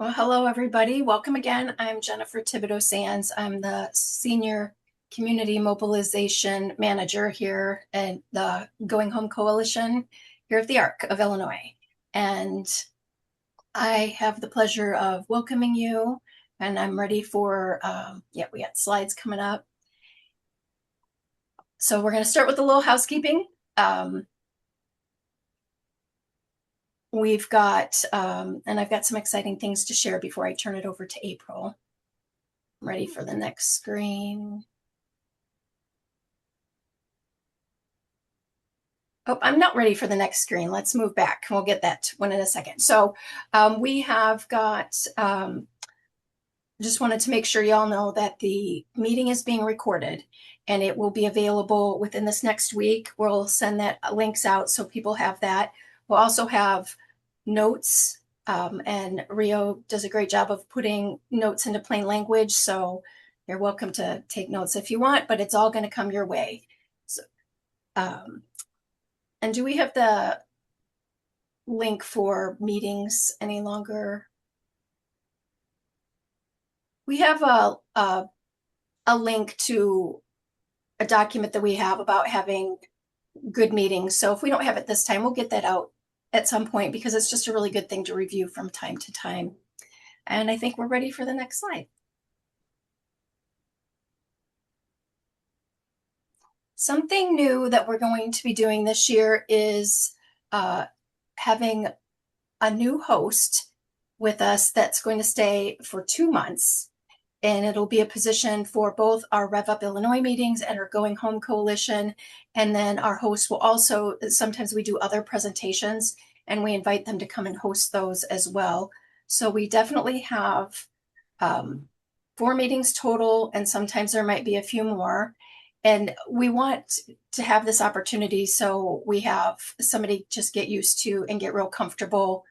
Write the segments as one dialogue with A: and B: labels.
A: Well, hello, everybody. Welcome again. I'm Jennifer Thibodeau Sands. I'm the Senior Community Mobilization Manager here at the Going Home Coalition here at the ARC of Illinois. And I have the pleasure of welcoming you, and I'm ready for, we got slides coming up. So we're going to start with a little housekeeping. We've got, and I've got some exciting things to share before I turn it over to April. I'm ready for the next screen. Oh, I'm not ready for the next screen. Let's move back. We'll get that one in a second. So we have got, just wanted to make sure y'all know that the meeting is being recorded and it will be available within this next week. We'll send that links out so people have that. We'll also have notes, and Rio does a great job of putting notes into plain language. So you're welcome to take notes if you want, but it's all going to come your way. So, and do we have the link for meetings any longer? We have a link to a document that we have about having good meetings. So if we don't have it this time, we'll get that out at some point because it's just a really good thing to review from time to time. And I think we're ready for the next slide. Something new that we're going to be doing this year is having a new host with us that's going to stay for 2 months. And it'll be a position for both our Rev Up Illinois meetings and our Going Home Coalition. And then our host will also, sometimes we do other presentations and we invite them to come and host those as well. So we definitely have 4 meetings total, and sometimes there might be a few more. And we want to have this opportunity so we have somebody just get used to and get real comfortable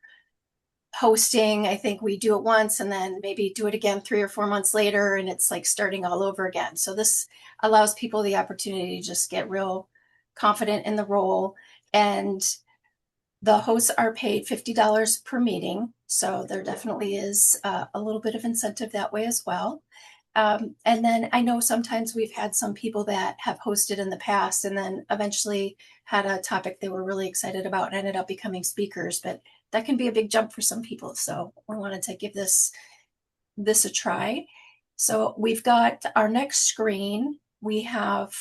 A: hosting. I think we do it once and then maybe do it again 3 or 4 months later, and it's like starting all over again. So this allows people the opportunity to just get real confident in the role. And the hosts are paid $50 per meeting. So there definitely is a little bit of incentive that way as well. And then I know sometimes we've had some people that have hosted in the past and then eventually had a topic they were really excited about and ended up becoming speakers, but that can be a big jump for some people. So we wanted to give this a try. So we've got our next screen. We have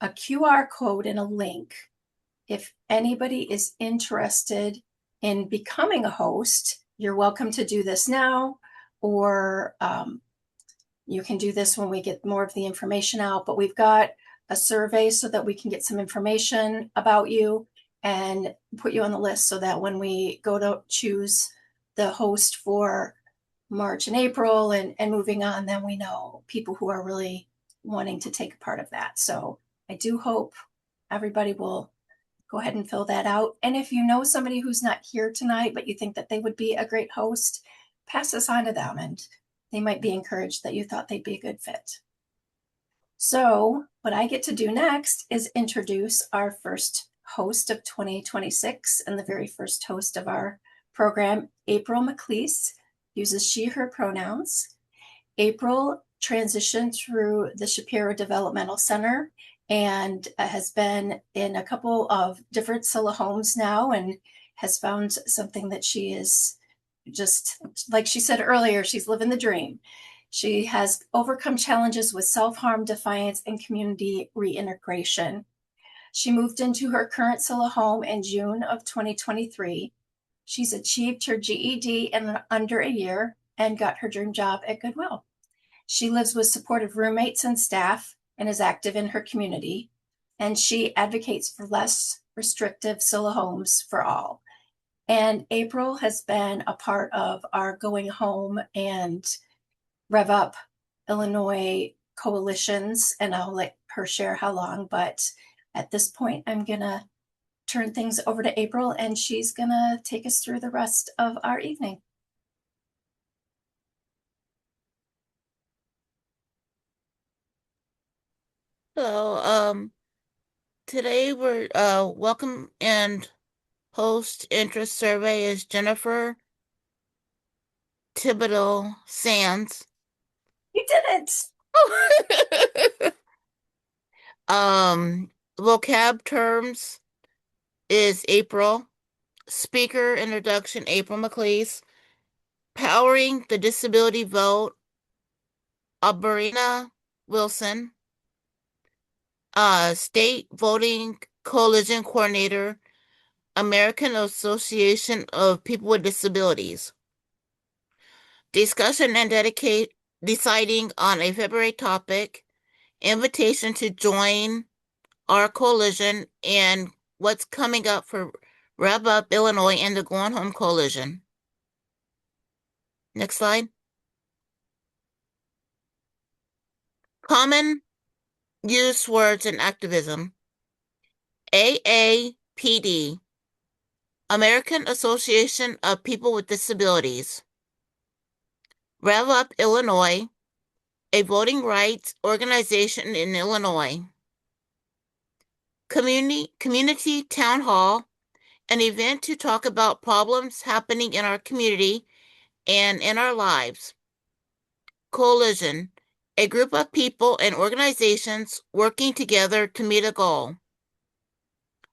A: a QR code and a link. If anybody is interested in becoming a host, you're welcome to do this now, or you can do this when we get more of the information out. But we've got a survey so that we can get some information about you and put you on the list so that when we go to choose the host for March and April and moving on, then we know people who are really wanting to take a part of that. So I do hope everybody will go ahead and fill that out. And if you know somebody who's not here tonight, but you think that they would be a great host, pass this on to them and they might be encouraged that you thought they'd be a good fit. So what I get to do next is introduce our first host of 2026 and the very first host of our program, April McLeese, uses she, her pronouns. April transitioned through the Shapiro Developmental Center and has been in a couple of different Scylla homes now and has found something that she is just, like she said earlier, she's living the dream. She has overcome challenges with self-harm, defiance, and community reintegration. She moved into her current Scylla home in June of 2023. She's achieved her GED in under a year and got her dream job at Goodwill. She lives with supportive roommates and staff and is active in her community. And she advocates for less restrictive Scylla homes for all. And April has been a part of our Going Home and Rev Up Illinois coalitions, and I'll let her share how long, but at this point, I'm gonna turn things over to April and she's gonna take us through the rest of our evening.
B: Hello, today we're welcome and host interest survey is Jennifer. Thibodeau Sands.
A: You did it.
B: Um, vocab terms is April. Speaker introduction, April McLeese. Powering the Disability Vote, Aubrianna Wilson. State Voting Coalition Coordinator, American Association of People with Disabilities. Discussion and deciding on a February topic, invitation to join our coalition, and what's coming up for Rev Up Illinois and the Going Home Coalition. Next slide. Common use words in activism. AAPD, American Association of People with Disabilities. Rev Up Illinois, a voting rights organization in Illinois. Community Town Hall, an event to talk about problems happening in our community and in our lives. Coalition, a group of people and organizations working together to meet a goal.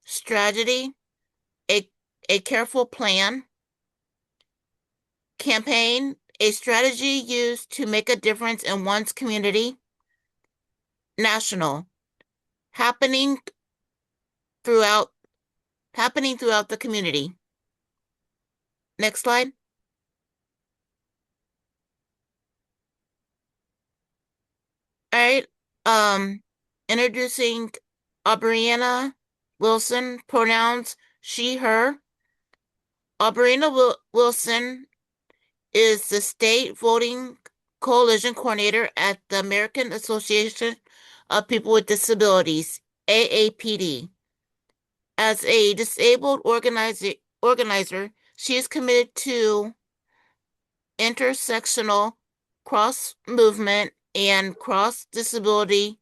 B: Strategy, a careful plan. Campaign, a strategy used to make a difference in one's community. National, happening throughout the community. Next slide. All right. Introducing Aubrianna Wilson, pronouns she, her. Aubrianna Wilson is the state voting coalition coordinator at the American Association of People with Disabilities, AAPD. As a disabled organizer, she is committed to intersectional cross movement and cross disability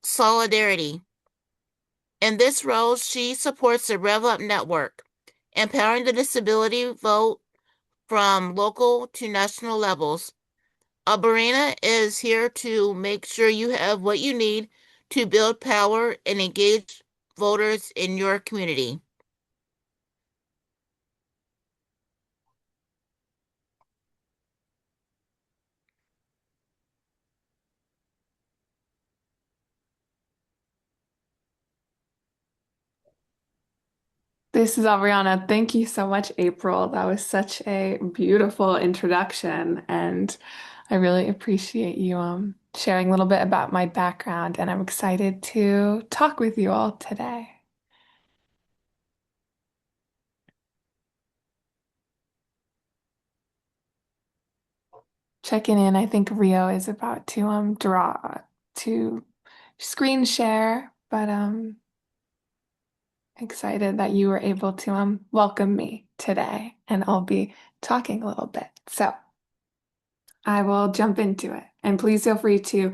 B: solidarity. In this role, she supports the Rev Up network, empowering the disability vote from local to national levels. Aubrianna is here to make sure you have what you need to build power and engage voters in your community.
C: This is Aubrianna. Thank you so much, April. That was such a beautiful introduction, and I really appreciate you sharing a little bit about my background, and I'm excited to talk with you all today. Checking in, I think Rio is about to draw to screen share, but excited that you were able to welcome me today, and I'll be talking a little bit. So I will jump into it. And please feel free to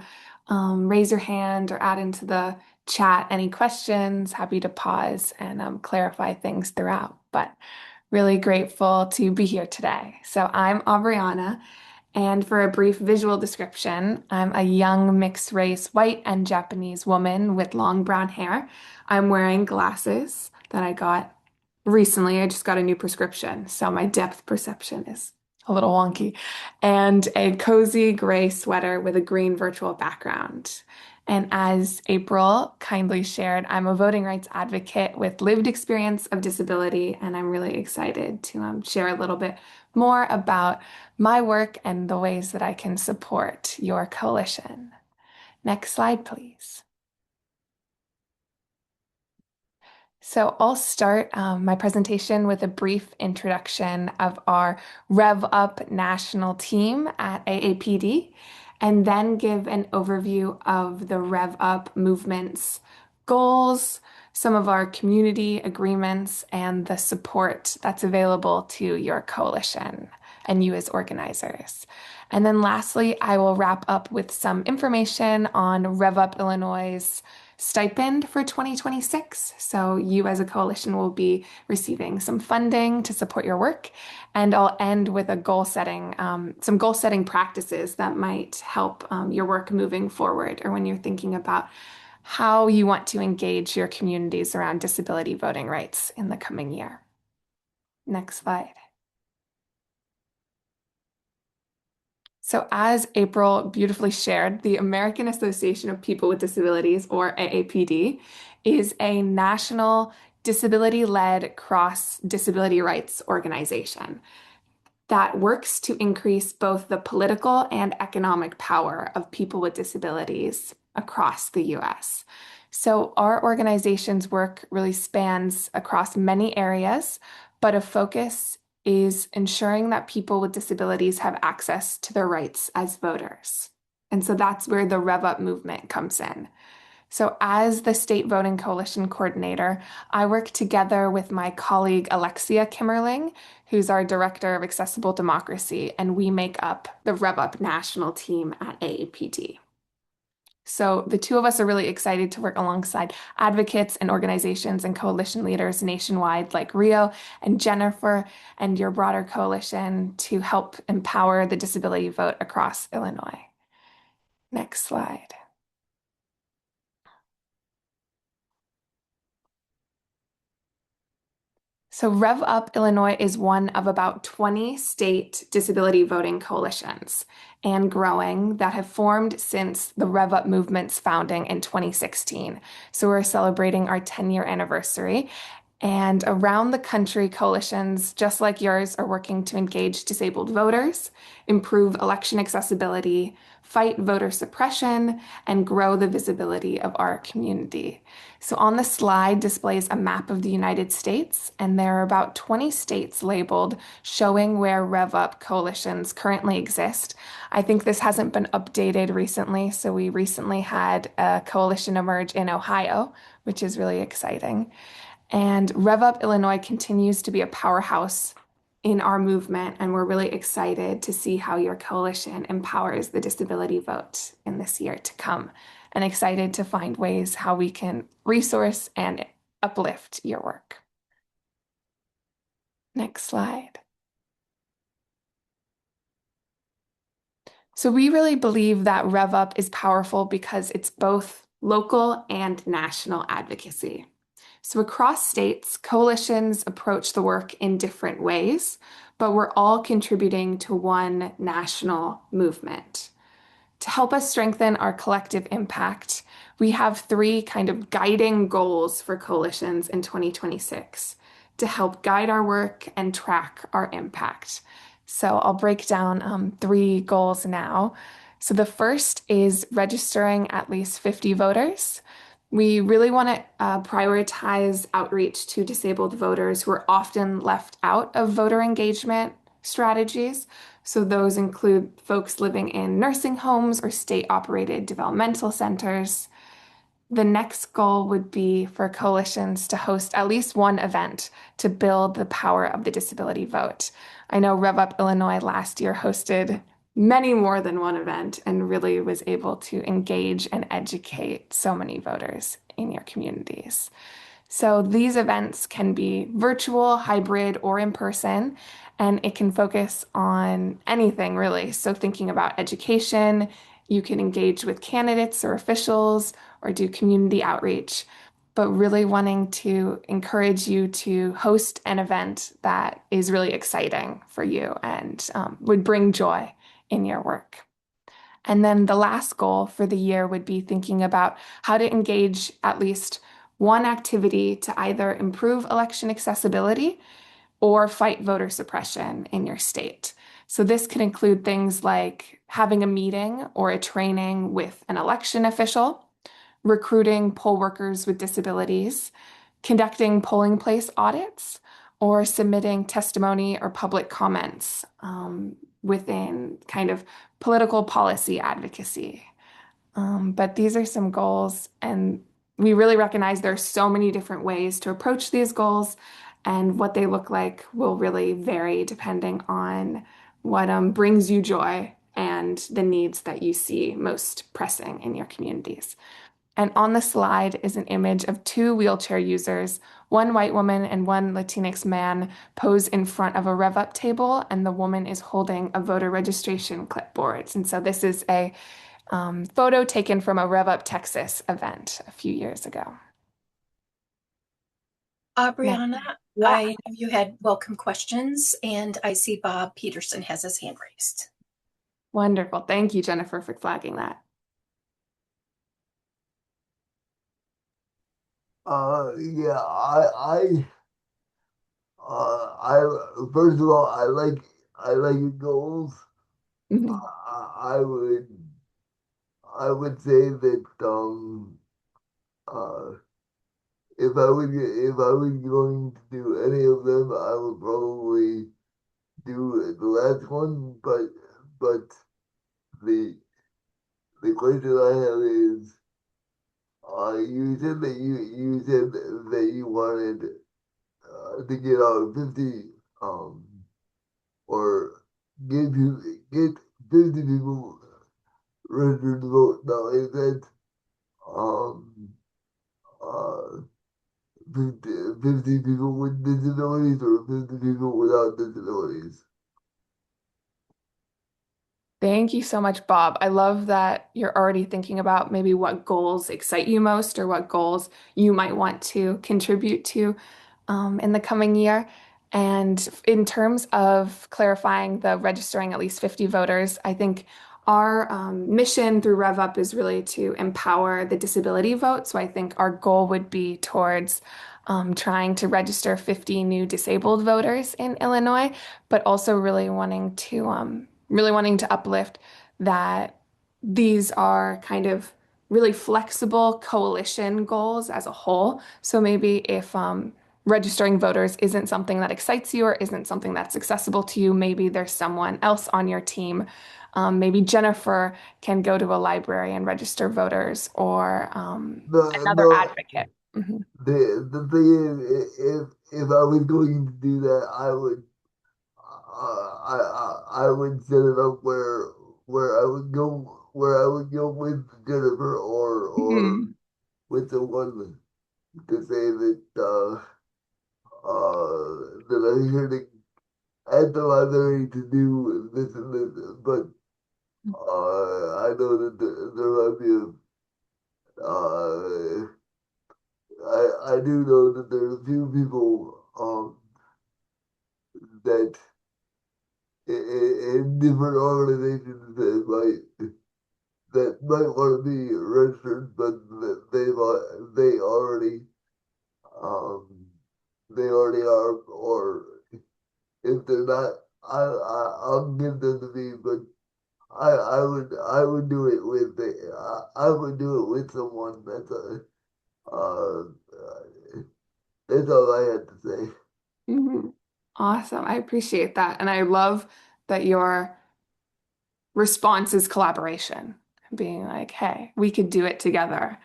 C: raise your hand or add into the chat any questions. Happy to pause and clarify things throughout. But really grateful to be here today. So I'm Aubrianna. And for a brief visual description, I'm a young mixed race white and Japanese woman with long brown hair. I'm wearing glasses that I got recently. I just got a new prescription, so my depth perception is a little wonky. And a cozy gray sweater with a green virtual background. And as April kindly shared, I'm a voting rights advocate with lived experience of disability, and I'm really excited to share a little bit more about my work and the ways that I can support your coalition. Next slide, please. So I'll start my presentation with a brief introduction of our Rev Up national team at AAPD, and then give an overview of the Rev Up movement's goals, some of our community agreements, and the support that's available to your coalition and you as organizers. And then lastly, I will wrap up with some information on Rev Up Illinois' stipend for 2026. So you as a coalition will be receiving some funding to support your work. And I'll end with a some goal setting practices that might help your work moving forward or when you're thinking about how you want to engage your communities around disability voting rights in the coming year. Next slide. So as April beautifully shared, the American Association of People with Disabilities, or AAPD, is a national disability-led cross-disability rights organization that works to increase both the political and economic power of people with disabilities across the US. So our organization's work really spans across many areas, but a focus is ensuring that people with disabilities have access to their rights as voters. And so that's where the Rev Up movement comes in. So, as the State Voting Coalition coordinator, I work together with my colleague Alexia Kimmerling, who's our Director of Accessible Democracy, and we make up the Rev Up national team at AAPD. So, the two of us are really excited to work alongside advocates and organizations and coalition leaders nationwide, like Rio and Jennifer, and your broader coalition to help empower the disability vote across Illinois. Next slide. So Rev Up Illinois is one of about 20 state disability voting coalitions and growing that have formed since the Rev Up movement's founding in 2016. So we're celebrating our 10-year anniversary. And around the country, coalitions just like yours are working to engage disabled voters, improve election accessibility, fight voter suppression, and grow the visibility of our community. So on the slide displays a map of the United States, and there are about 20 states labeled showing where Rev Up coalitions currently exist. I think this hasn't been updated recently, so we recently had a coalition emerge in Ohio, which is really exciting. And Rev Up Illinois continues to be a powerhouse in our movement, and we're really excited to see how your coalition empowers the disability vote in this year to come, and excited to find ways how we can resource and uplift your work. Next slide. So we really believe that Rev Up is powerful because it's both local and national advocacy. So across states, coalitions approach the work in different ways, but we're all contributing to one national movement. To help us strengthen our collective impact, we have three kind of guiding goals for coalitions in 2026 to help guide our work and track our impact. So I'll break down three goals now. So the first is registering at least 50 voters. We really want to prioritize outreach to disabled voters who are often left out of voter engagement strategies. So those include folks living in nursing homes or state-operated developmental centers. The next goal would be for coalitions to host at least one event to build the power of the disability vote. I know Rev Up Illinois last year hosted many more than one event and really was able to engage and educate so many voters in your communities. So these events can be virtual, hybrid, or in person, and it can focus on anything really. So thinking about education, you can engage with candidates or officials or do community outreach, but really wanting to encourage you to host an event that is really exciting for you and would bring joy in your work. And then the last goal for the year would be thinking about how to engage at least one activity to either improve election accessibility or fight voter suppression in your state. So this could include things like having a meeting or a training with an election official, recruiting poll workers with disabilities, conducting polling place audits, or submitting testimony or public comments within kind of political policy advocacy. But these are some goals, and we really recognize there are so many different ways to approach these goals, and what they look like will really vary depending on what brings you joy and the needs that you see most pressing in your communities. And on the slide is an image of two wheelchair users, one white woman and one Latinx man, pose in front of a Rev Up table, and the woman is holding a voter registration clipboard. And so this is a photo taken from a Rev Up Texas event a few years ago. Now,
A: Aubrianna,
C: yeah,
A: I know you had welcome questions, and I see Bob Peterson has his hand raised.
C: wonderful. Thank you, Jennifer, for flagging that.
D: Yeah, first of all, I like your goals.
C: Mhm.
D: I I would say that, uh, if I was going to do any of them, I would probably do the last one, but the, the question I have is, you said you said that you wanted, to get out 50, um, or get 50 people registered to vote. Now, is that, um, uh, 50 people with disabilities or 50 people without disabilities?
C: Thank you so much, Bob. I love that you're already thinking about maybe what goals excite you most or what goals you might want to contribute to in the coming year. And in terms of clarifying the registering at least 50 voters, I think our mission through RevUp is really to empower the disability vote. So I think our goal would be towards trying to register 50 new disabled voters in Illinois, but also really wanting to uplift that these are kind of really flexible coalition goals as a whole. So maybe if registering voters isn't something that excites you or isn't something that's accessible to you, maybe there's someone else on your team. Maybe Jennifer can go to a library and register voters, or another
D: No,
C: advocate. Mhm.
D: the thing is, if I was going to do that, I would set it up where I would go with Jennifer or
C: Mhm.
D: with someone to say that, that I'm here to at the library to do this and this, but, I know that there might be I do know that there are a few people, that in different organizations that might want to be registered, but that they already, um, they already are, or if they're not, I'll give them to me, but I would do it with I would do it with someone. Uh, that's all I had to say.
C: Mhm. Awesome. I appreciate that. And I love that your response is collaboration, being like, hey, we could do it together.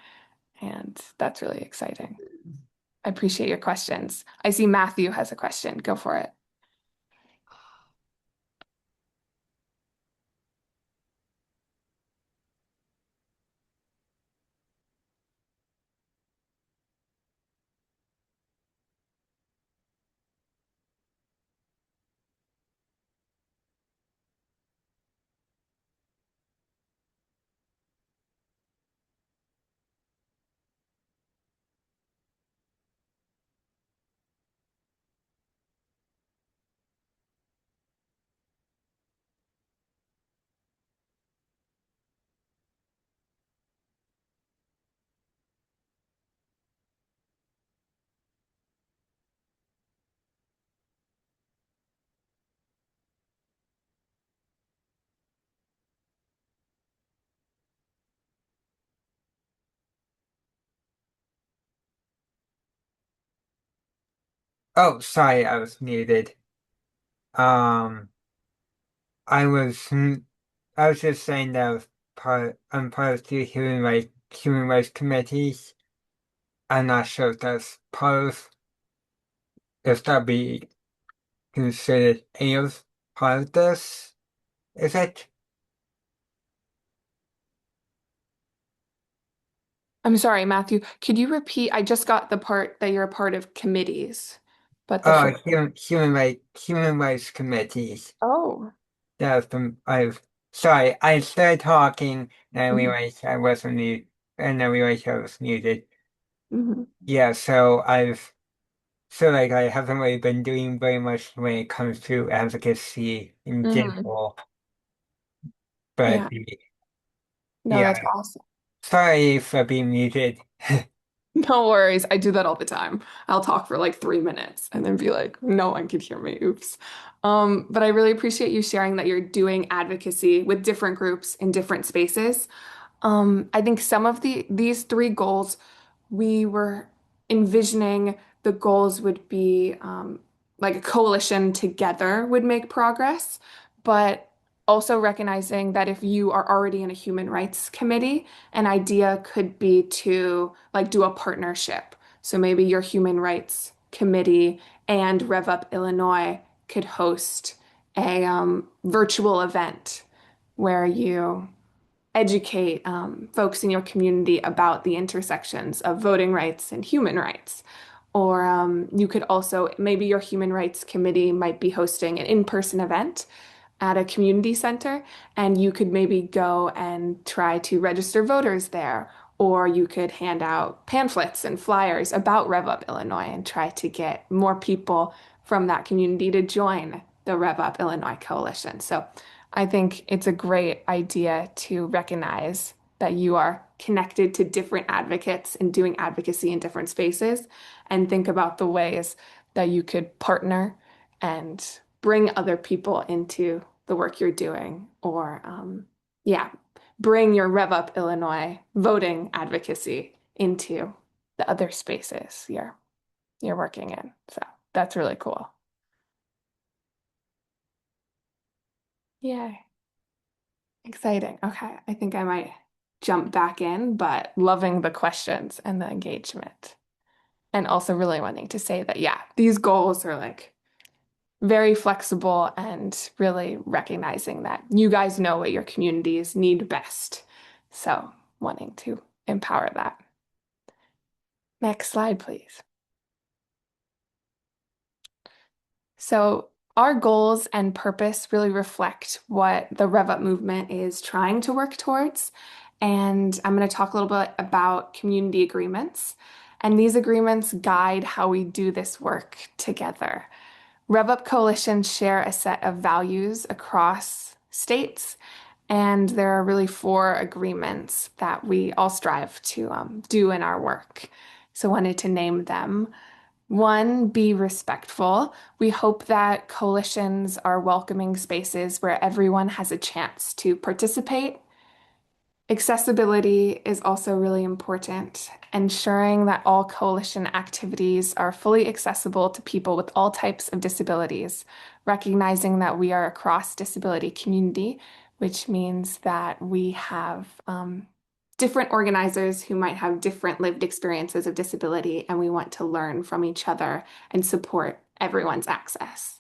C: And that's really exciting. I appreciate your questions. I see Matthew has a question. Go for it.
E: Oh, sorry, I was muted. Um, I was I was just saying that I'm part of the human rights committees. I'm not sure if that's if that be considered any of part of this. Is it?
C: I'm sorry, Matthew. Could you repeat? I just got the part that you're a part of committees, but the first.
E: Human rights committees.
C: Oh.
E: That's the I've sorry, I started talking and I
C: Mhm.
E: realized I wasn't mute and I realized I was muted.
C: Mhm.
E: Yeah, like I haven't really been doing very much when it comes to advocacy in
C: Mhm.
E: general. But
C: Yeah. No,
E: yeah,
C: that's awesome.
E: sorry for being muted.
C: No worries. I do that all the time. I'll talk for like 3 minutes and then be like, no one could hear me. Oops. But I really appreciate you sharing that you're doing advocacy with different groups in different spaces. I think some of these three goals we were envisioning the goals would be like a coalition together would make progress, but also recognizing that if you are already in a human rights committee, an idea could be to like do a partnership. So maybe your human rights committee and Rev Up Illinois could host a virtual event where you educate folks in your community about the intersections of voting rights and human rights. Or you could also, maybe your human rights committee might be hosting an in-person event at a community center, and you could maybe go and try to register voters there. Or you could hand out pamphlets and flyers about Rev Up Illinois and try to get more people from that community to join the Rev Up Illinois Coalition. So I think it's a great idea to recognize that you are connected to different advocates and doing advocacy in different spaces, and think about the ways that you could partner and bring other people into the work you're doing, or yeah, bring your Rev Up Illinois voting advocacy into the other spaces you're working in. So that's really cool. Yeah. Exciting. Okay. I think I might jump back in, but loving the questions and the engagement. And also really wanting to say that, yeah, these goals are like very flexible and really recognizing that you guys know what your communities need best. So wanting to empower that. Next slide, please. So our goals and purpose really reflect what the Rev Up movement is trying to work towards. And I'm going to talk a little bit about community agreements. And these agreements guide how we do this work together. Rev Up coalitions share a set of values across states. And there are really four agreements that we all strive to do in our work. So I wanted to name them. One, be respectful. We hope that coalitions are welcoming spaces where everyone has a chance to participate. Accessibility is also really important, ensuring that all coalition activities are fully accessible to people with all types of disabilities, recognizing that we are a cross-disability community, which means that we have different organizers who might have different lived experiences of disability, and we want to learn from each other and support everyone's access.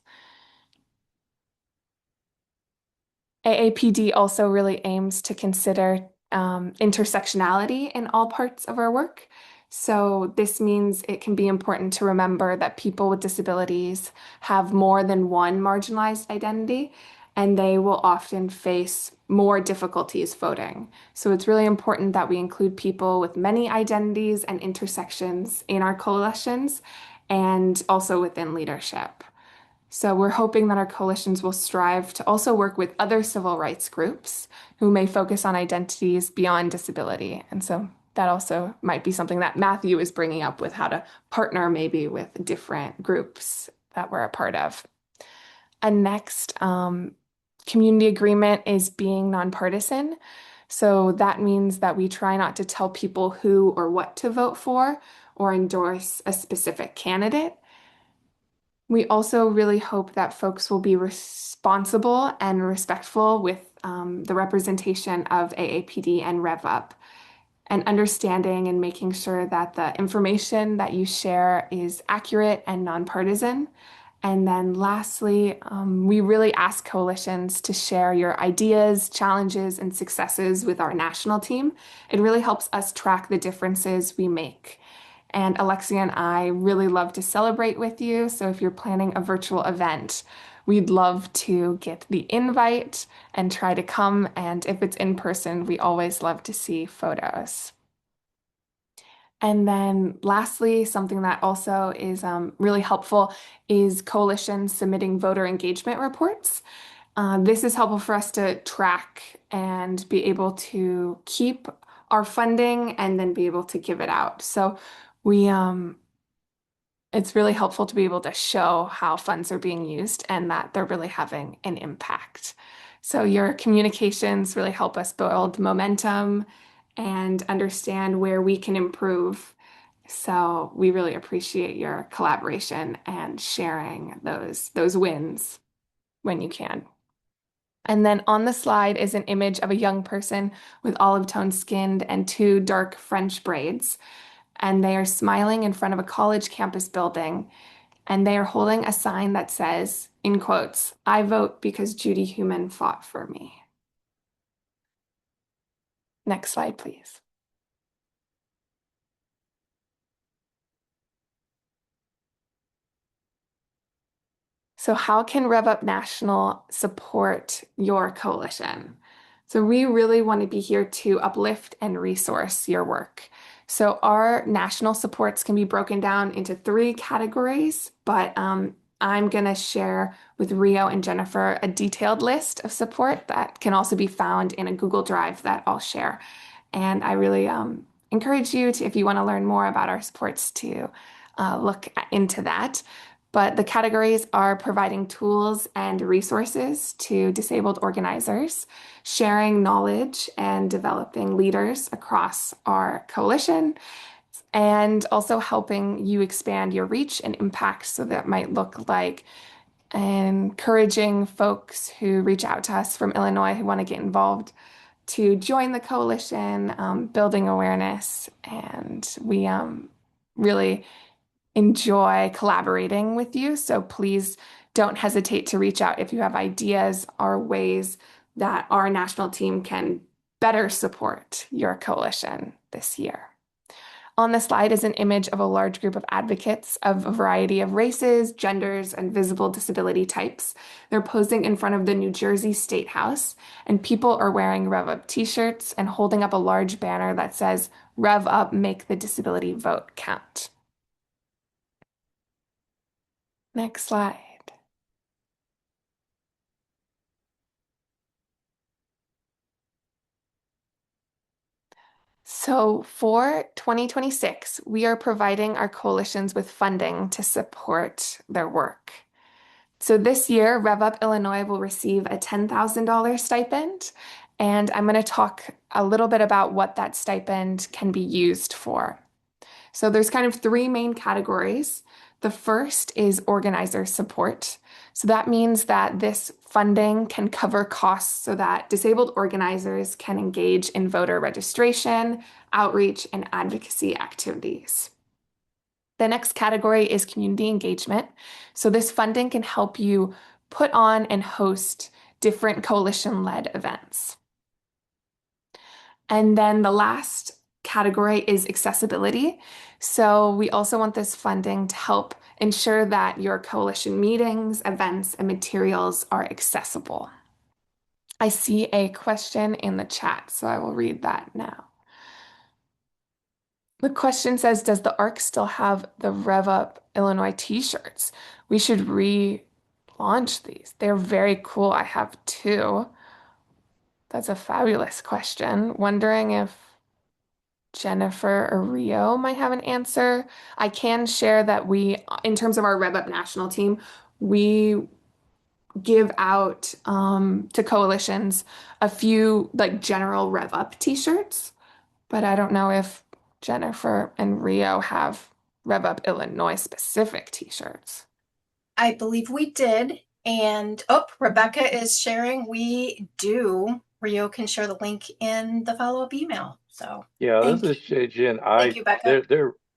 C: AAPD also really aims to consider intersectionality in all parts of our work. So this means it can be important to remember that people with disabilities have more than one marginalized identity, and they will often face more difficulties voting. So it's really important that we include people with many identities and intersections in our coalitions and also within leadership. So we're hoping that our coalitions will strive to also work with other civil rights groups who may focus on identities beyond disability. And so that also might be something that Matthew is bringing up with how to partner maybe with different groups that we're a part of. And next, community agreement is being nonpartisan. So that means that we try not to tell people who or what to vote for or endorse a specific candidate. We also really hope that folks will be responsible and respectful with the representation of AAPD and Rev Up, and understanding and making sure that the information that you share is accurate and nonpartisan, And then lastly, we really ask coalitions to share your ideas, challenges, and successes with our national team. It really helps us track the differences we make. And Alexia and I really love to celebrate with you. So if you're planning a virtual event, we'd love to get the invite and try to come. And if it's in person, we always love to see photos. And then lastly, something that also is really helpful is coalitions submitting voter engagement reports. This is helpful for us to track and be able to keep our funding and then be able to give it out. So we it's really helpful to be able to show how funds are being used and that they're really having an impact. So your communications really help us build momentum and understand where we can improve. So we really appreciate your collaboration and sharing those wins when you can. And then on the slide is an image of a young person with olive toned skin and two dark French braids. And they are smiling in front of a college campus building. And they are holding a sign that says, in quotes, "I vote because Judy Human fought for me." Next slide, please. So how can Rev Up National support your coalition? So we really want to be here to uplift and resource your work. So our national supports can be broken down into 3 categories, but I'm going to share with Rio and Jennifer a detailed list of support that can also be found in a Google Drive that I'll share. And I really encourage you to, if you want to learn more about our supports, to look into that. But the categories are providing tools and resources to disabled organizers, sharing knowledge and developing leaders across our coalition, and also helping you expand your reach and impact. So that might look like encouraging folks who reach out to us from Illinois who want to get involved to join the coalition, building awareness. And we really enjoy collaborating with you. So please don't hesitate to reach out if you have ideas or ways that our national team can better support your coalition this year. On the slide is an image of a large group of advocates of a variety of races, genders, and visible disability types. They're posing in front of the New Jersey State House, and people are wearing Rev Up t-shirts and holding up a large banner that says, "Rev Up, make the disability vote count." Next slide. So for 2026, we are providing our coalitions with funding to support their work. So this year, Rev Up Illinois will receive a $10,000 stipend, and I'm going to talk a little bit about what that stipend can be used for. So there's kind of 3 main categories. The first is organizer support. So that means that this funding can cover costs so that disabled organizers can engage in voter registration, outreach, and advocacy activities. The next category is community engagement. So this funding can help you put on and host different coalition-led events. And then the last category is accessibility. So we also want this funding to help ensure that your coalition meetings, events, and materials are accessible. I see a question in the chat, so I will read that now. The question says, does the ARC still have the Rev Up Illinois t-shirts? We should relaunch these. They're very cool. I have 2. That's a fabulous question. Wondering if Jennifer or Rio might have an answer. I can share that we, in terms of our Rev Up national team, we give out to coalitions a few like general Rev Up t-shirts, but I don't know if Jennifer and Rio have Rev Up Illinois specific t-shirts.
A: I believe we did. And Rebecca is sharing. We do. Rio can share the link in the follow-up email. So
F: Yeah, this is Jen.
A: thank you, Becca.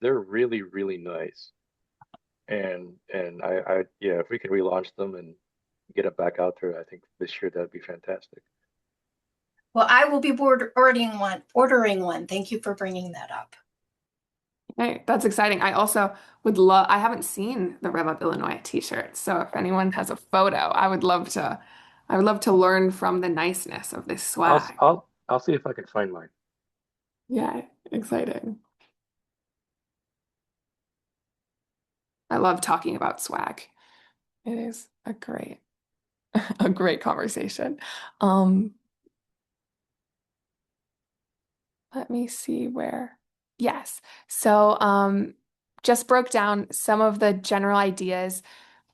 F: They're really, really nice. And yeah, if we can relaunch them and get them back out there, I think this year that'd be fantastic.
A: Well, I will be ordering one. Thank you for bringing that up.
C: Hey, that's exciting. I also would love, I haven't seen the Rev Up Illinois t-shirt. So if anyone has a photo, I would love to learn from the niceness of this swag.
F: I'll see if I can find mine.
C: Yeah, exciting. I love talking about swag. It is a great conversation. Um, Let me see where. Yes. So, just broke down some of the general ideas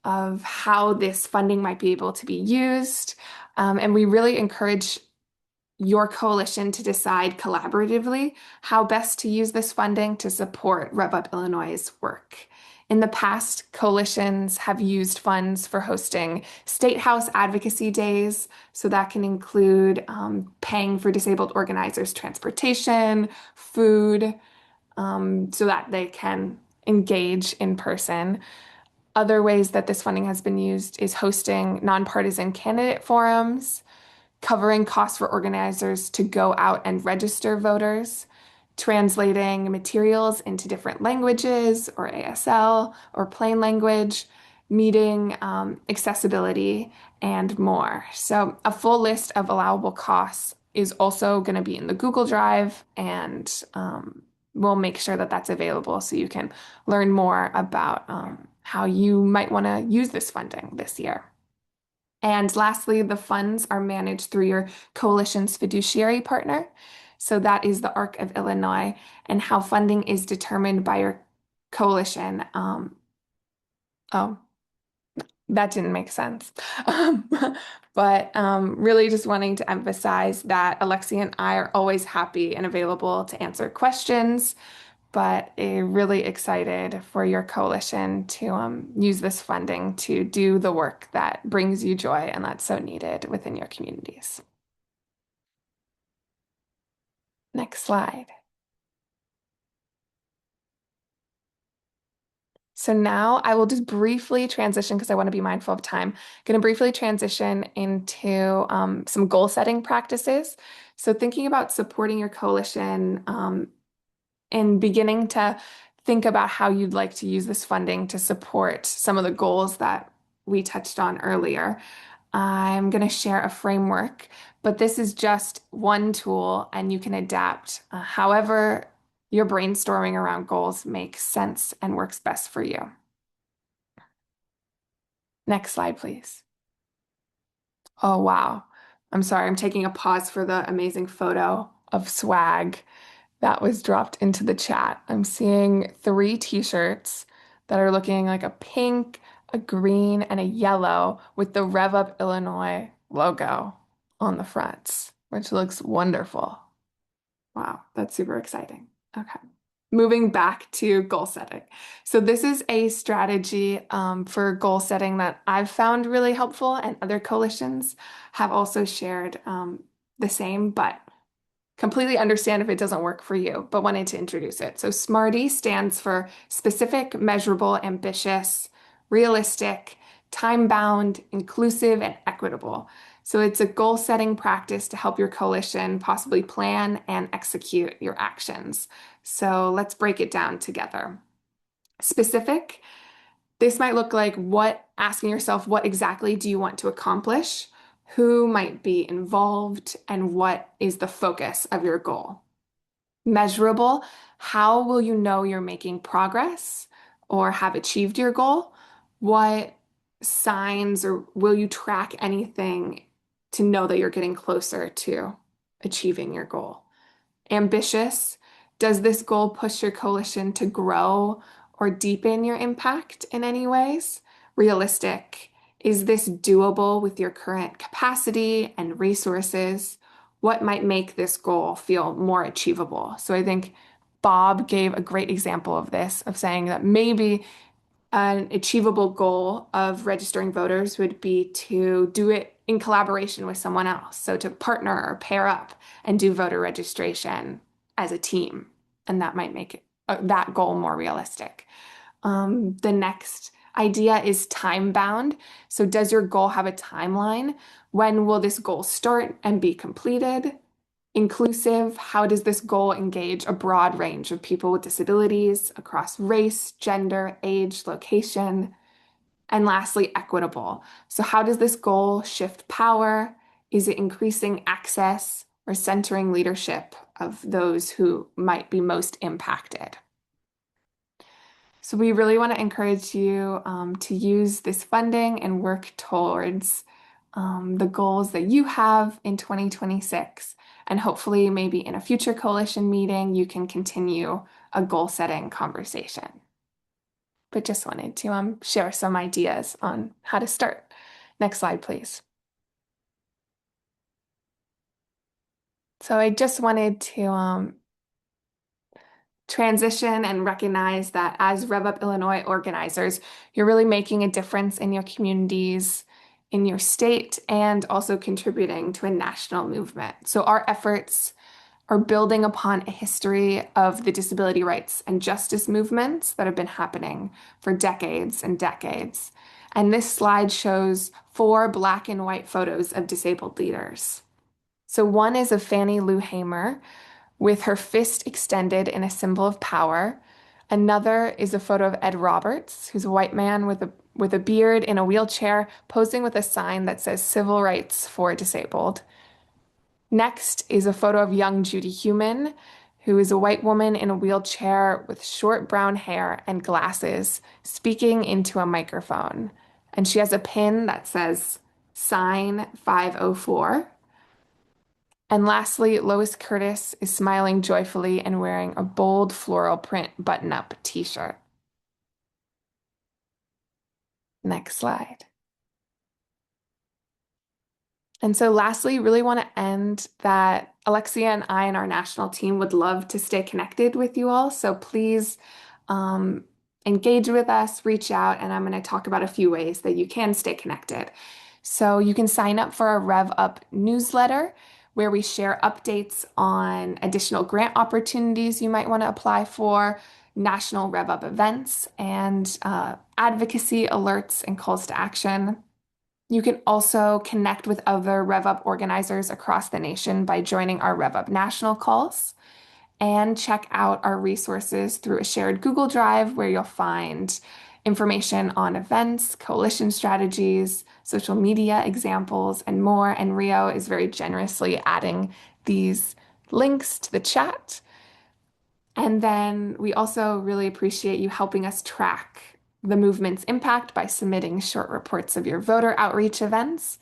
C: of how this funding might be able to be used. And we really encourage your coalition to decide collaboratively how best to use this funding to support Rev Up Illinois' work. In the past, coalitions have used funds for hosting State House advocacy days. So that can include paying for disabled organizers' transportation, food, so that they can engage in person. Other ways that this funding has been used is hosting nonpartisan candidate forums, covering costs for organizers to go out and register voters, translating materials into different languages or ASL or plain language, meeting accessibility, and more. So, a full list of allowable costs is also going to be in the Google Drive, and we'll make sure that that's available so you can learn more about how you might want to use this funding this year. And lastly, the funds are managed through your coalition's fiduciary partner. So that is the ARC of Illinois, and how funding is determined by your coalition. Oh, that didn't make sense. But really just wanting to emphasize that Alexia and I are always happy and available to answer questions, but really excited for your coalition to use this funding to do the work that brings you joy and that's so needed within your communities. Next slide. So now I will just briefly transition because I want to be mindful of time. I'm going to briefly transition into some goal setting practices. So thinking about supporting your coalition and beginning to think about how you'd like to use this funding to support some of the goals that we touched on earlier. I'm going to share a framework, but this is just one tool and you can adapt however your brainstorming around goals makes sense and works best for you. Next slide, please. Oh, wow. I'm sorry, I'm taking a pause for the amazing photo of swag that was dropped into the chat. I'm seeing 3 t-shirts that are looking like a pink, a green, and a yellow with the Rev Up Illinois logo on the fronts, which looks wonderful. Wow, that's super exciting. Okay. Moving back to goal setting. So this is a strategy for goal setting that I've found really helpful, and other coalitions have also shared the same, but completely understand if it doesn't work for you, but wanted to introduce it. So SMARTY stands for specific, measurable, ambitious, realistic, time-bound, inclusive, and equitable. So it's a goal-setting practice to help your coalition possibly plan and execute your actions. So let's break it down together. Specific, this might look like asking yourself, what exactly do you want to accomplish? Who might be involved, and what is the focus of your goal? Measurable, how will you know you're making progress or have achieved your goal? What signs, or will you track anything to know that you're getting closer to achieving your goal? Ambitious, does this goal push your coalition to grow or deepen your impact in any ways? Realistic, is this doable with your current capacity and resources? What might make this goal feel more achievable? So I think Bob gave a great example of this, of saying that maybe an achievable goal of registering voters would be to do it in collaboration with someone else. So to partner or pair up and do voter registration as a team. And that might make that goal more realistic. The next idea is time bound. So does your goal have a timeline? When will this goal start and be completed? Inclusive, how does this goal engage a broad range of people with disabilities across race, gender, age, location? And lastly, equitable. So how does this goal shift power? Is it increasing access or centering leadership of those who might be most impacted? So we really want to encourage you to use this funding and work towards the goals that you have in 2026. And hopefully, maybe in a future coalition meeting, you can continue a goal setting conversation. But just wanted to share some ideas on how to start. Next slide, please. So I just wanted to transition and recognize that as Rev Up Illinois organizers, you're really making a difference in your communities, in your state, and also contributing to a national movement. So our efforts are building upon a history of the disability rights and justice movements that have been happening for decades and decades. And this slide shows 4 black and white photos of disabled leaders. So one is of Fannie Lou Hamer with her fist extended in a symbol of power. Another is a photo of Ed Roberts, who's a white man with a beard in a wheelchair, posing with a sign that says Civil Rights for Disabled. Next is a photo of young Judy Heumann, who is a white woman in a wheelchair with short brown hair and glasses, speaking into a microphone. And she has a pin that says Sign 504. And lastly, Lois Curtis is smiling joyfully and wearing a bold floral print button-up t-shirt. Next slide. And so lastly, really want to end that Alexia and I and our national team would love to stay connected with you all. So please engage with us, reach out, and I'm going to talk about a few ways that you can stay connected. So you can sign up for our Rev Up newsletter, where we share updates on additional grant opportunities you might want to apply for, national Rev Up events, and advocacy alerts and calls to action. You can also connect with other Rev Up organizers across the nation by joining our Rev Up national calls, and check out our resources through a shared Google Drive where you'll find information on events, coalition strategies, social media examples, and more. And Rio is very generously adding these links to the chat. And then we also really appreciate you helping us track the movement's impact by submitting short reports of your voter outreach events.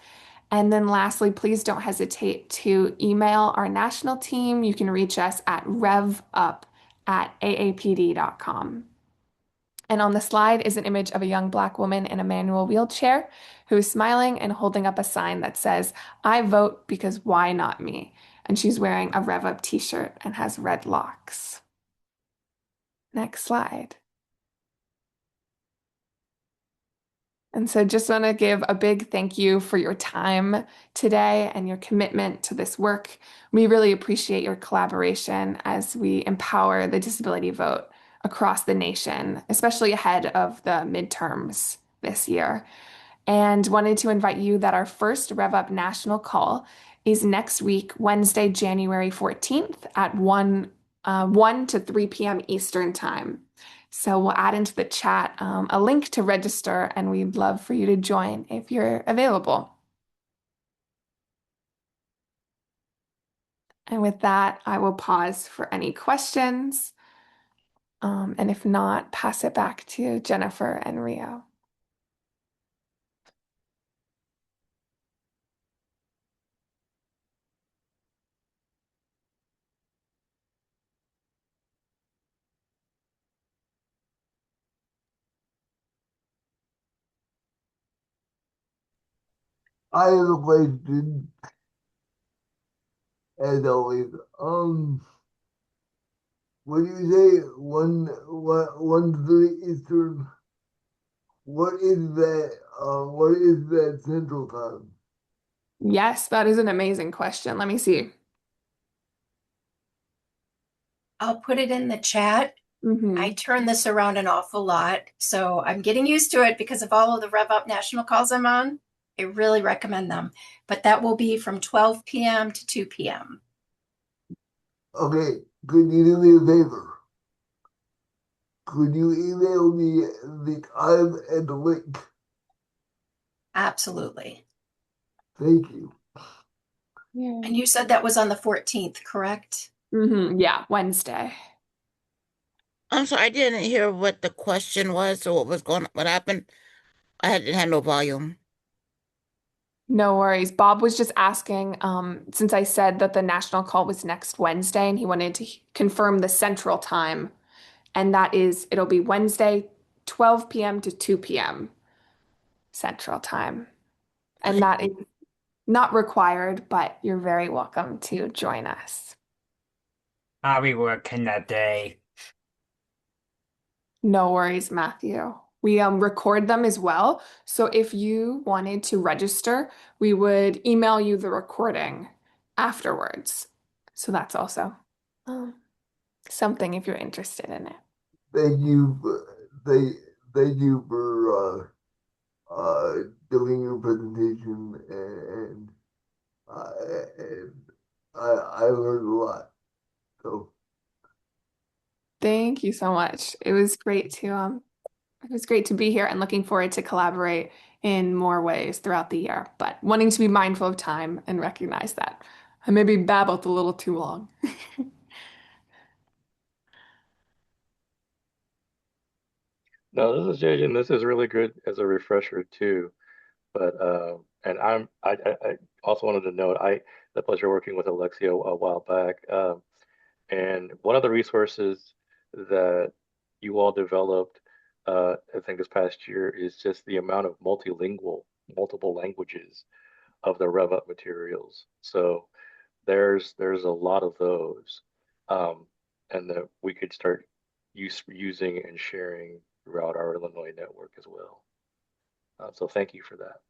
C: And then lastly, please don't hesitate to email our national team. You can reach us at revup@aapd.com. And on the slide is an image of a young Black woman in a manual wheelchair who is smiling and holding up a sign that says, "I vote because why not me?" And she's wearing a Rev Up t-shirt and has red locks. Next slide. And so just want to give a big thank you for your time today and your commitment to this work. We really appreciate your collaboration as we empower the disability vote across the nation, especially ahead of the midterms this year. And wanted to invite you that our first Rev Up national call is next week, Wednesday, January 14th at 1 to 3 p.m. Eastern Time. So we'll add into the chat a link to register, and we'd love for you to join if you're available. And with that, I will pause for any questions. And if not, pass it back to Jennifer and Rio.
D: I have a question, as always. When you say 1 Eastern, what is that? What is that Central Time?
C: Yes, that is an amazing question. Let me see.
A: I'll put it in the chat. I turn this around an awful lot, so I'm getting used to it because of all of the Rev Up national calls I'm on. I really recommend them, but that will be from 12 p.m. to 2 p.m.
D: Okay, could you do me a favor? Could you email me the time and the link?
A: Absolutely.
D: Thank you.
C: Yeah.
A: And you said that was on the 14th, correct?
C: Yeah, Wednesday.
B: I'm sorry, I didn't hear what the question was or what happened. Didn't have no volume.
C: No worries. Bob was just asking, since I said that the national call was next Wednesday and he wanted to confirm the central time, and it'll be Wednesday, 12 p.m. to 2 p.m. Central Time. And that is not required, but you're very welcome to join us.
E: I'll be working that day.
C: No worries, Matthew. We record them as well. So if you wanted to register, we would email you the recording afterwards. So that's also um, something if you're interested in it.
D: Thank you. Thank you for doing your presentation uh, and I learned a lot. So
C: Thank you so much. It was great to be here and looking forward to collaborate in more ways throughout the year, but wanting to be mindful of time and recognize that I maybe babbled a little too long.
F: No, this is JJ, and this is really good as a refresher too. But and I also wanted to note I had the pleasure working with Alexia a while back. And one of the resources that you all developed, I think this past year, is just the amount of multiple languages of the Rev Up materials. So there's a lot of those, um, and that we could start using and sharing throughout our Illinois network as well. So thank you for that.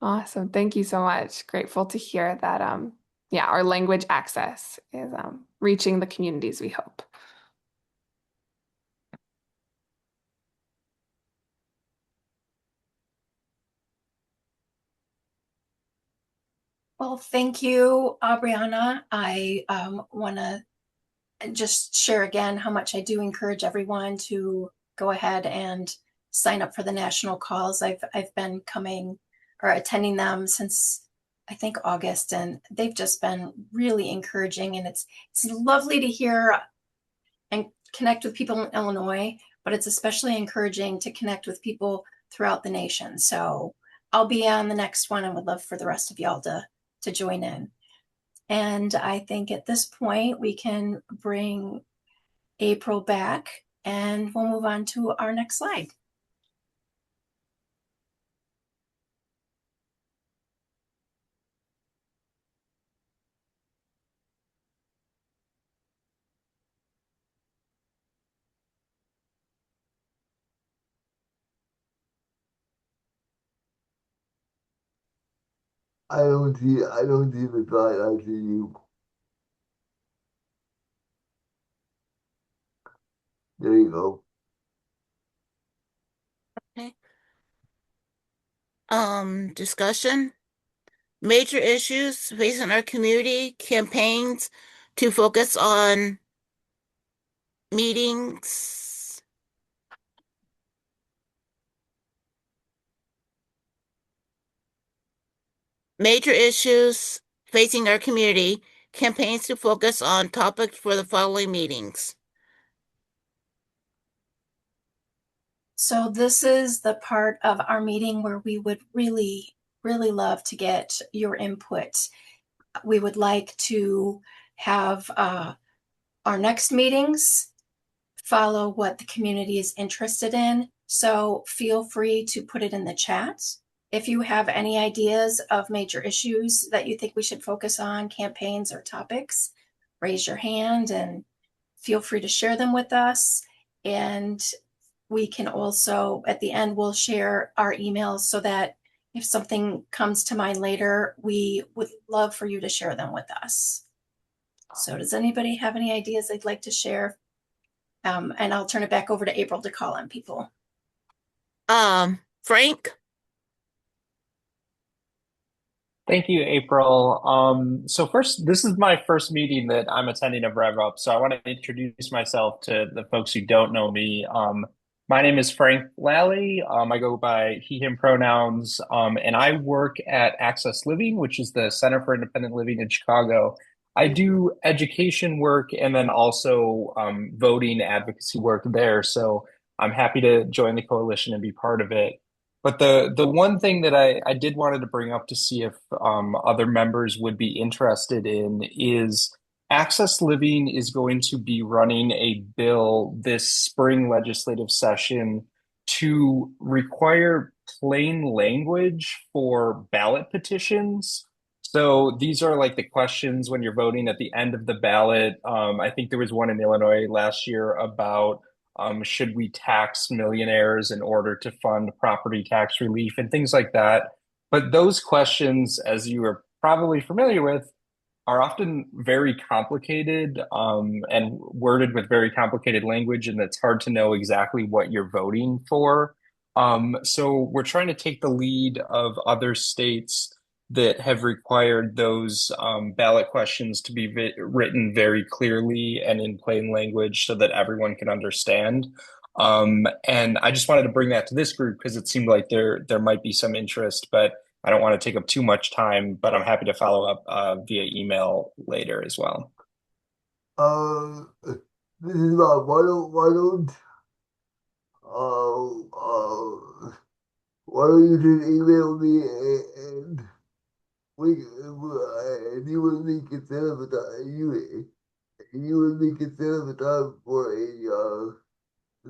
C: Awesome. Thank you so much. Grateful to hear that yeah, our language access is reaching the communities we hope.
A: Well, thank you, Aubrianna. I want to just share again how much I do encourage everyone to go ahead and sign up for the national calls. I've been coming or attending them since I think August, and they've just been really encouraging. And it's lovely to hear and connect with people in Illinois, but it's especially encouraging to connect with people throughout the nation. So I'll be on the next one and would love for the rest of y'all to join in. And I think at this point we can bring April back and we'll move on to our next slide.
D: I don't see the slide. I see you. There you go.
B: Okay. Discussion. Major issues facing our community, campaigns to focus on meetings. Major issues facing our community, campaigns to focus on topics for the following meetings.
A: So this is the part of our meeting where we would really, really love to get your input. We would like to have our next meetings follow what the community is interested in. So feel free to put it in the chat. If you have any ideas of major issues that you think we should focus on, campaigns or topics, raise your hand and feel free to share them with us. And we can also, at the end, we'll share our emails so that if something comes to mind later, we would love for you to share them with us. So does anybody have any ideas they'd like to share? And I'll turn it back over to April to call on people.
B: Frank?
G: Thank you, April. So first, this is my first meeting that I'm attending of Rev Up, so I want to introduce myself to the folks who don't know me. My name is Frank Lally. I go by he, him pronouns, and I work at Access Living, which is the Center for Independent Living in Chicago. I do education work and then also voting advocacy work there, so I'm happy to join the coalition and be part of it. But the one thing that I did wanted to bring up to see if other members would be interested in is Access Living is going to be running a bill this spring legislative session to require plain language for ballot petitions. So these are like the questions when you're voting at the end of the ballot. I think there was one in Illinois last year about should we tax millionaires in order to fund property tax relief and things like that? But those questions, as you are probably familiar with, are often very complicated and worded with very complicated language, and it's hard to know exactly what you're voting for. So we're trying to take the lead of other states that have required those ballot questions to be written very clearly and in plain language so that everyone can understand. And I just wanted to bring that to this group because it seemed like there might be some interest, but I don't want to take up too much time, but I'm happy to follow up via email later as well.
D: This is about why don't you just email me and and you and me can set up a time, you and me can set up a time for a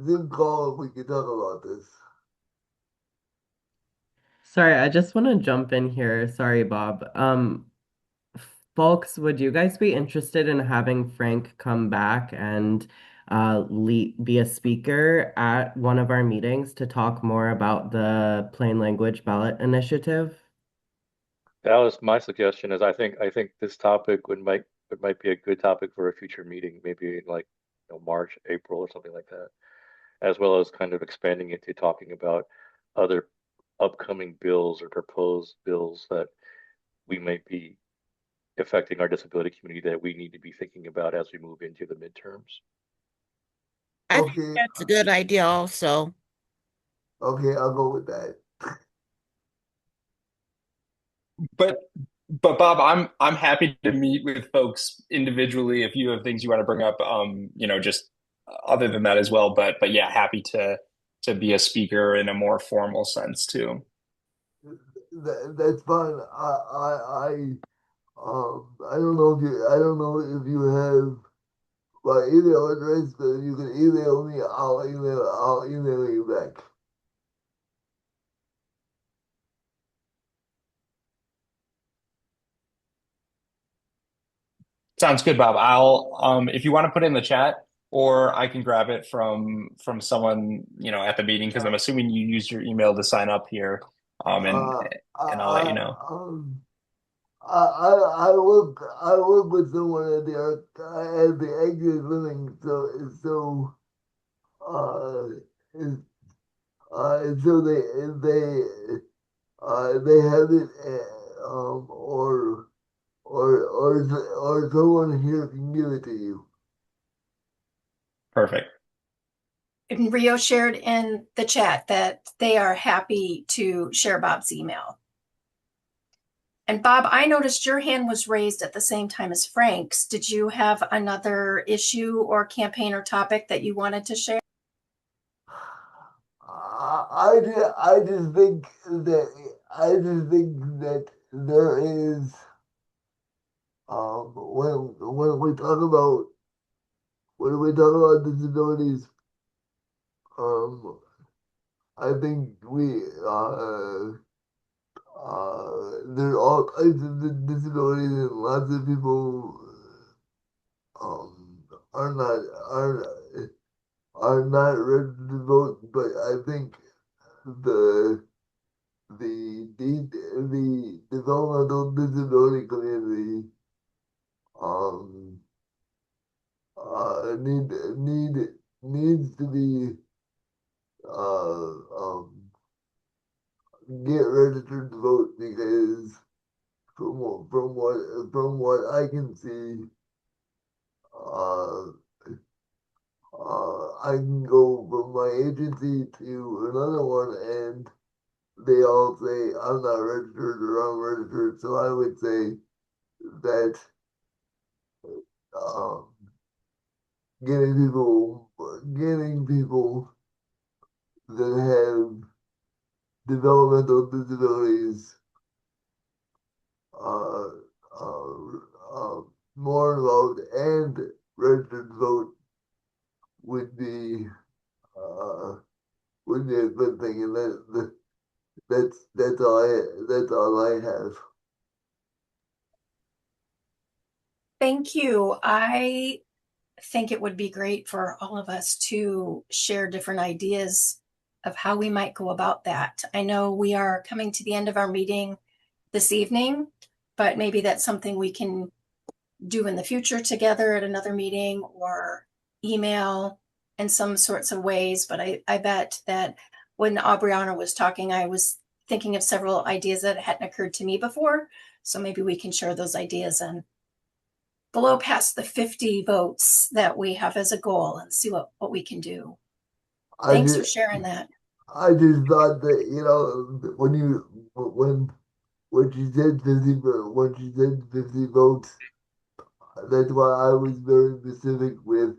D: Zoom call and we can talk about this.
H: Sorry, I just want to jump in here. Sorry, Bob. Folks, would you guys be interested in having Frank come back and be a speaker at one of our meetings to talk more about the plain language ballot initiative?
F: That was my suggestion. Is I think this topic might be a good topic for a future meeting, maybe in like March, April, or something like that, as well as kind of expanding it to talking about other upcoming bills or proposed bills that we might be affecting our disability community that we need to be thinking about as we move into the midterms.
B: I think
D: Okay,
B: that's a good idea also.
D: okay, I'll go with that.
G: But Bob, I'm happy to meet with folks individually if you have things you want to bring up, just other than that as well. But yeah, happy to be a speaker in a more formal sense too.
D: That's fine. I don't know if you have my email address, but you can email me. I'll email you back.
G: Sounds good, Bob. I'll if you want to put it in the chat, or I can grab it from someone, at the meeting because I'm assuming you used your email to sign up here. And
D: Uh,
G: and I'll let you
D: I,
G: know.
D: I work with someone at the Exit Living, uh, is- so they have it, or someone here can give it to you.
G: Perfect.
A: And Rio shared in the chat that they are happy to share Bob's email. And Bob, I noticed your hand was raised at the same time as Frank's. Did you have another issue or campaign or topic that you wanted to share?
D: I just think that there is when we talk about disabilities, um I think there are all types of disabilities and lots of people um are not are are not ready to vote, but I think the the developmental disability community um need needs to be uh, um, get registered to vote because from what I can see, uh, I can go from my agency to another one, and they all say I'm not registered or I'm registered. So I would say that um, getting people that have developmental disabilities uh, uh, uh, more involved and registered to vote would be uh, would be a good thing, and that's all I have.
A: Thank you. I think it would be great for all of us to share different ideas of how we might go about that. I know we are coming to the end of our meeting this evening, but maybe that's something we can do in the future together at another meeting or email in some sorts of ways. But I bet that when Aubrianna was talking, I was thinking of several ideas that hadn't occurred to me before. So maybe we can share those ideas and blow past the 50 votes that we have as a goal and see what we can do.
D: I
A: Thanks for
D: just
A: sharing that.
D: I just thought that when she said 50 votes, that's why I was very specific with.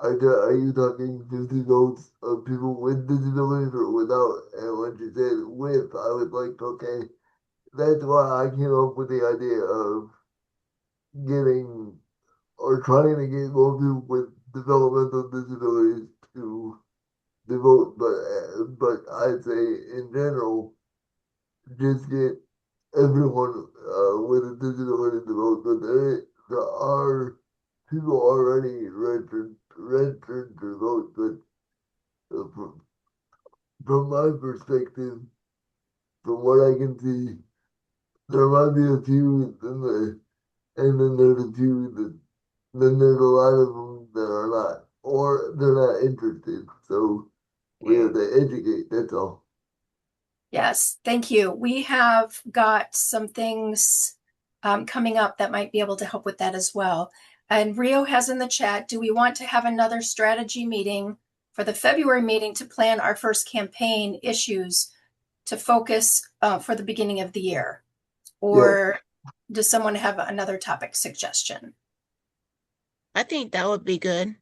D: Are you talking 50 votes of people with disabilities or without? And when she said with, I was like, okay, that's why I came up with the idea of getting or trying to get more people with developmental disabilities to vote. But I'd say in general, just get everyone with a disability to vote. But there are people already registered to vote. But from my perspective, from what I can see, there might be a few, and then there's a few that, then there's a lot of them that are not, or they're not interested. So we have to educate. That's all.
A: Yes, thank you. We have got some things coming up that might be able to help with that as well. And Rio has in the chat, do we want to have another strategy meeting for the February meeting to plan our first campaign issues to focus for the beginning of the year? Or does someone have another topic suggestion?
B: I think that would be good.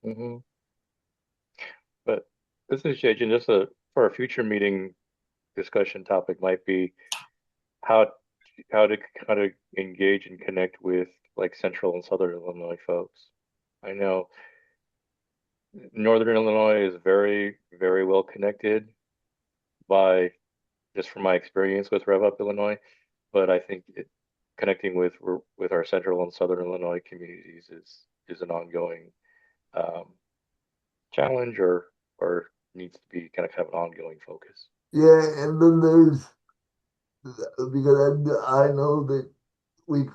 F: Mm-hmm. But this is Jason. Just for a future meeting discussion topic might be how how to engage and connect with like Central and Southern Illinois folks. I know Northern Illinois is very, very well connected by just from my experience with Rev Up Illinois, but I think connecting with our Central and Southern Illinois communities is an ongoing um, challenge or needs to be kind of have an ongoing focus.
D: Yeah, and then there's because I know that we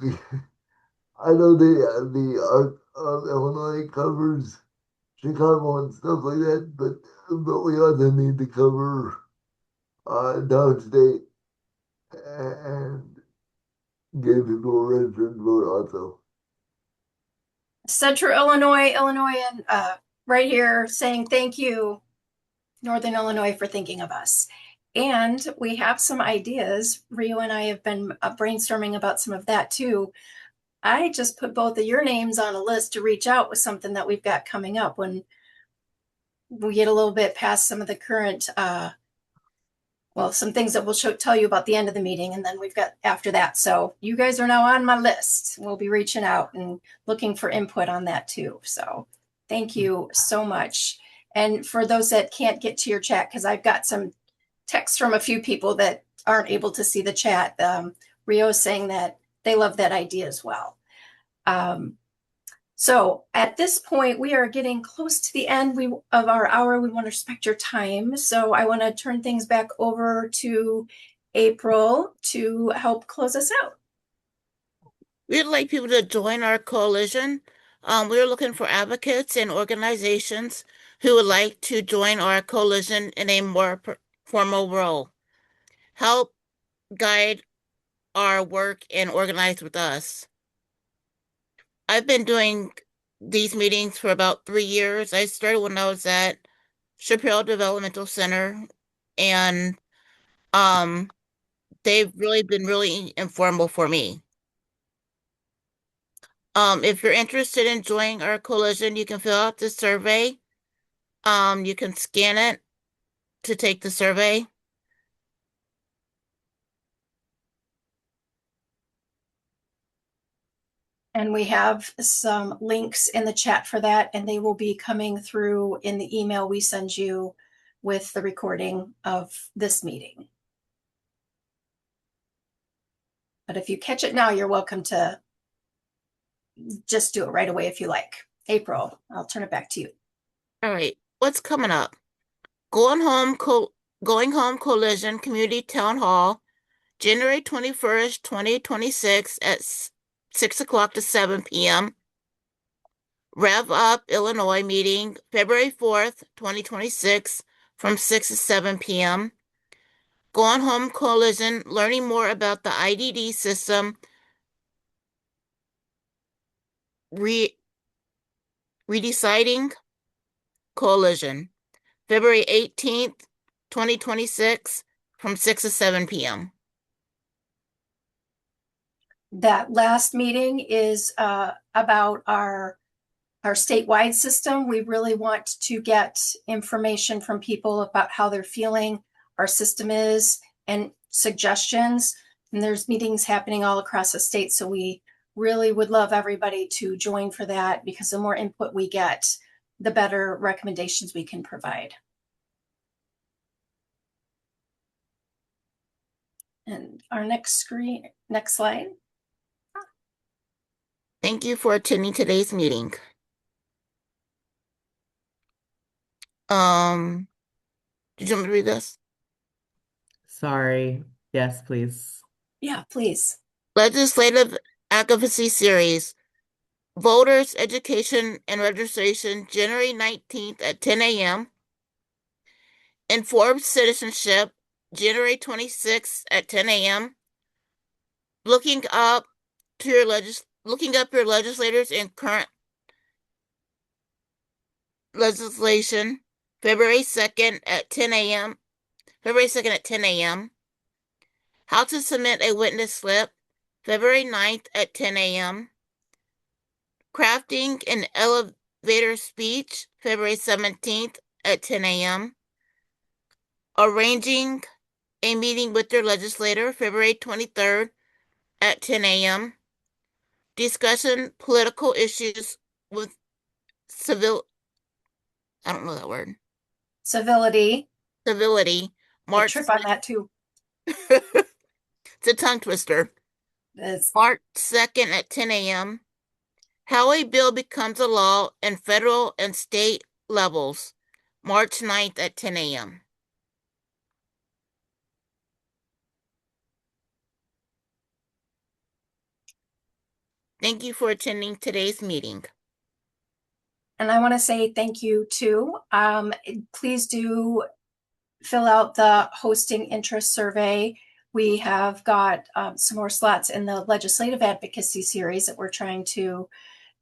D: I know the art of Illinois covers Chicago and stuff like that, but we also need to cover downstate and give people a registered vote also.
A: Central Illinois, and right here saying thank you, Northern Illinois, for thinking of us. And we have some ideas. Rio and I have been brainstorming about some of that too. I just put both of your names on a list to reach out with something that we've got coming up when we get a little bit past some of the current, some things that we'll tell you about the end of the meeting, and then we've got after that. So you guys are now on my list. We'll be reaching out and looking for input on that too. So thank you so much. And for those that can't get to your chat, because I've got some texts from a few people that aren't able to see the chat, Rio is saying that they love that idea as well. So at this point, we are getting close to the end of our hour. We want to respect your time. So I want to turn things back over to April to help close us out.
B: We'd like people to join our coalition We're looking for advocates and organizations who would like to join our coalition in a more formal role. Help guide our work and organize with us. I've been doing these meetings for about 3 years. I started when I was at Chaparral Developmental Center, and they've really been really informal for me. If you're interested in joining our coalition, you can fill out the survey. You can scan it to take the survey.
A: And we have some links in the chat for that, and they will be coming through in the email we send you with the recording of this meeting. But if you catch it now, you're welcome to just do it right away if you like. April, I'll turn it back to you.
B: All right, what's coming up? Going Home Coalition Community Town Hall, January 21st, 2026 at 6 o'clock to 7 p.m. Rev Up Illinois meeting, February 4th, 2026 from 6 to 7 p.m. Going Home Coalition, learning more about the IDD system, redeciding coalition, February 18th, 2026 from 6 to 7 p.m.
A: That last meeting is about our statewide system. We really want to get information from people about how they're feeling our system is and suggestions. And there's meetings happening all across the state. So we really would love everybody to join for that, because the more input we get, the better recommendations we can provide. And our next slide.
B: Thank you for attending today's meeting. Did you want me to read this?
H: Sorry. Yes, please.
A: Yeah, please.
B: Legislative Advocacy Series. Voters Education and Registration, January 19th at 10 a.m. Informed Citizenship, January 26th at 10 a.m. Looking up your legislators in current legislation, February 2nd at 10 a.m. How to submit a witness slip, February 9th at 10 a.m. Crafting an elevator speech, February 17th at 10 a.m. Arranging a meeting with your legislator, February 23rd at 10 a.m. Discussion political issues with I don't know that word.
A: Civility.
B: Civility.
A: I trip on that too.
B: It's a tongue twister.
A: It's
B: March 2nd at 10 a.m. How a bill becomes a law in federal and state levels, March 9th at 10 a.m. Thank you for attending today's meeting.
A: And I want to say thank you too. Please do fill out the hosting interest survey. We have got some more slots in the legislative advocacy series that we're trying to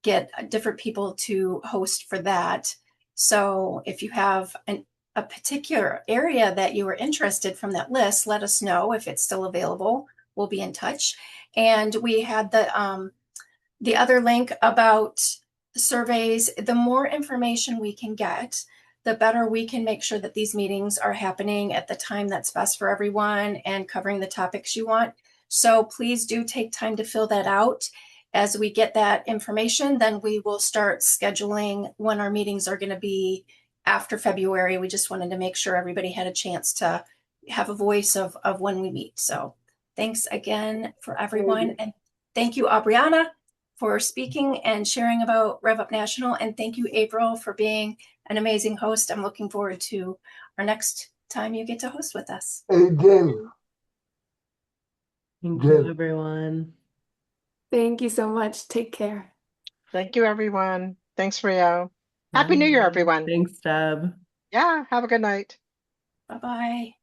A: get different people to host for that. So if you have a particular area that you are interested from that list, let us know. If it's still available, we'll be in touch. And we had the other link about surveys. The more information we can get, the better we can make sure that these meetings are happening at the time that's best for everyone and covering the topics you want. So please do take time to fill that out. As we get that information, then we will start scheduling when our meetings are going to be after February. We just wanted to make sure everybody had a chance to have a voice of when we meet. So thanks again for everyone. And thank you, Aubrianna, for speaking and sharing about Rev Up National. And thank you, April, for being an amazing host. I'm looking forward to our next time you get to host with us.
D: Hey, Jen.
H: Thank you, everyone.
C: Thank you so much. Take care.
I: Thank you, everyone. Thanks, Rio. Happy New Year,
H: Bye.
I: everyone.
H: Thanks, Deb.
I: Yeah, have a good night.
A: Bye-bye.